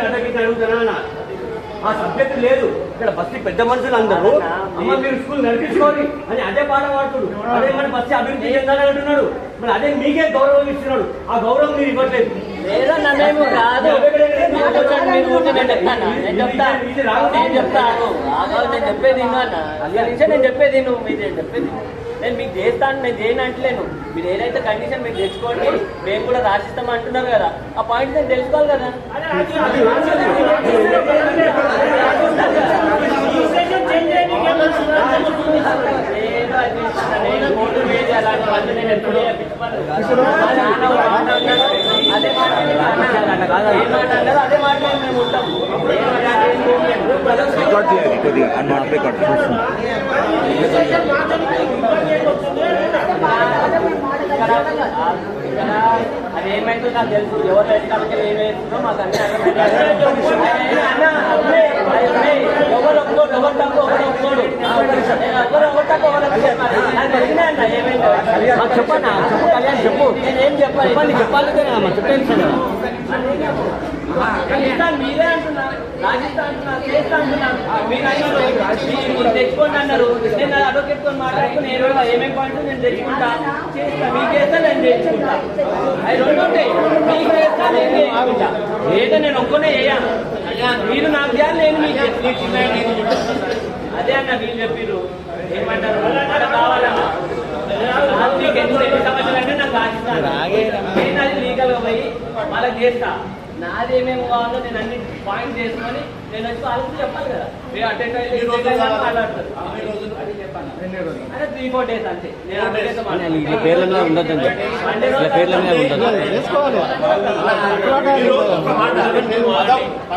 అడగితే అడుగుతానా ఆ సబ్జెక్ట్ లేదు ఇక్కడ బస్సు పెద్ద మనుషులు అందరూ అమ్మ మీరు స్కూల్ నడిపించుకోవాలి అని అదే పాట పాడుతుడు అదే మన బస్సు అభివృద్ధి చెందాలని అంటున్నాడు మరి అదే మీకే గౌరవం ఇస్తున్నాడు ఆ గౌరవం మీరు ఇవ్వట్లేదు లేదన్నా మేము కాదు నేను చెప్పేది నేను చెప్పేది నువ్వు మీరు చెప్పేది నేను మీకు చేస్తాను నేను చేయను అంటలేను మీరు ఏదైతే కండిషన్ మీరు తెచ్చుకోండి మేము కూడా రాసిస్తాం అంటున్నారు కదా ఆ పాయింట్ నేను తెలుసుకోవాలి కదా నేను ఓటు వేసి అలాంటి వాళ్ళు నేను ఎప్పుడు అదే మాట అదే మాట మేము ఉంటాము అదేమైందో నాకు తెలుసు ఎవరు ఎక్కడ ఏమేస్తుందో మాకు అన్నీ ఎవరు ఒప్పుకోడు ఎవరు తక్కువ ఒకరు ఒప్పుకోడు ఎవరు తక్కువ అన్న ఏమైందో చెప్పండి కళ్యాణ్ చెప్పు నేనేం చెప్పాలి చెప్పాలి మీరే అంటున్నా రాజస్థాన్ అంటున్నా చేస్తా అంటున్నాను మీరు తెచ్చుకోండి అన్నారు నేను అడ్వకేట్ తో మాట్లాడుతూ నేను ఏమేమి పాయింట్ నేను తెచ్చుకుంటా చేస్తా మీకు చేస్తా నేను తెచ్చుకుంటా అవి రెండు ఉంటాయి మీకు చేస్తా నేను తెచ్చుకుంటా లేదా నేను ఒక్కనే వేయాను మీరు నాకు చేయాలి నేను మీకు అదే అన్న మీరు చెప్పారు ఏమంటారు అలా కావాలన్నా మీకు ఎన్ని సమస్యలు అంటే నాకు రాసిస్తాను నేను అది లీగల్ గా పోయి వాళ్ళకి చేస్తా నాది ఏమేమి కావాలో నేను అన్ని పాయింట్ చేసుకొని నేను వచ్చి వాళ్ళకి చెప్పాలి కదా మీరు అటెండ్ మాట్లాడతారు అదే 3-4 days అంతే నేను పేర్లలో ఉండదు పేర్లనే ఉండదు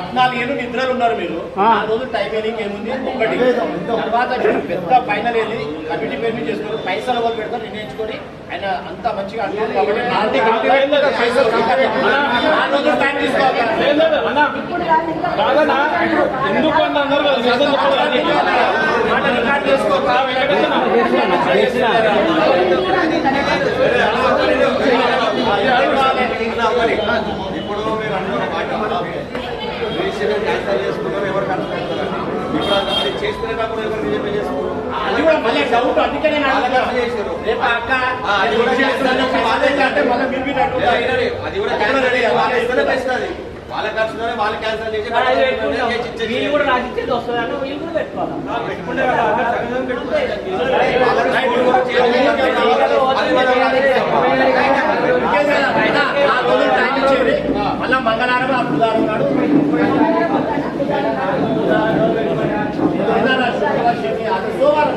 14 ఏళ్ళు నిద్రలు ఉన్నారు మీరు ఆ రోజు టైమింగ్ ఏముంది ఒకటి తర్వాత పెద్ద ఫైనల్ వెళ్ళి కమిటీ పేరు చేసుకొని పైసలు వాళ్ళు పెడతారు నిర్ణయించుకొని ఆయన అంత మంచిగా అంటారు ఇప్పుడు మీరు క్యాన్సల్ చేసుకున్నారు ఎవరు క్యాన్సల్ చేస్తారు ఇప్పుడు చేసుకునేటప్పుడు ఎవరు నిజమే చేసుకున్నారు అది కూడా మళ్ళీ డౌట్ అందుకే నేను చేశారు రేపు అక్క అది కూడా వాళ్ళ ఖర్చులోనే వాళ్ళు క్యాన్సల్ చేసి వీళ్ళు కూడా రాసిచ్చేది వస్తుందన్న వీళ్ళు కూడా పెట్టుకోవాలి మళ్ళా మంగళవారం ఆ బుధవారం నాడు సోమవారం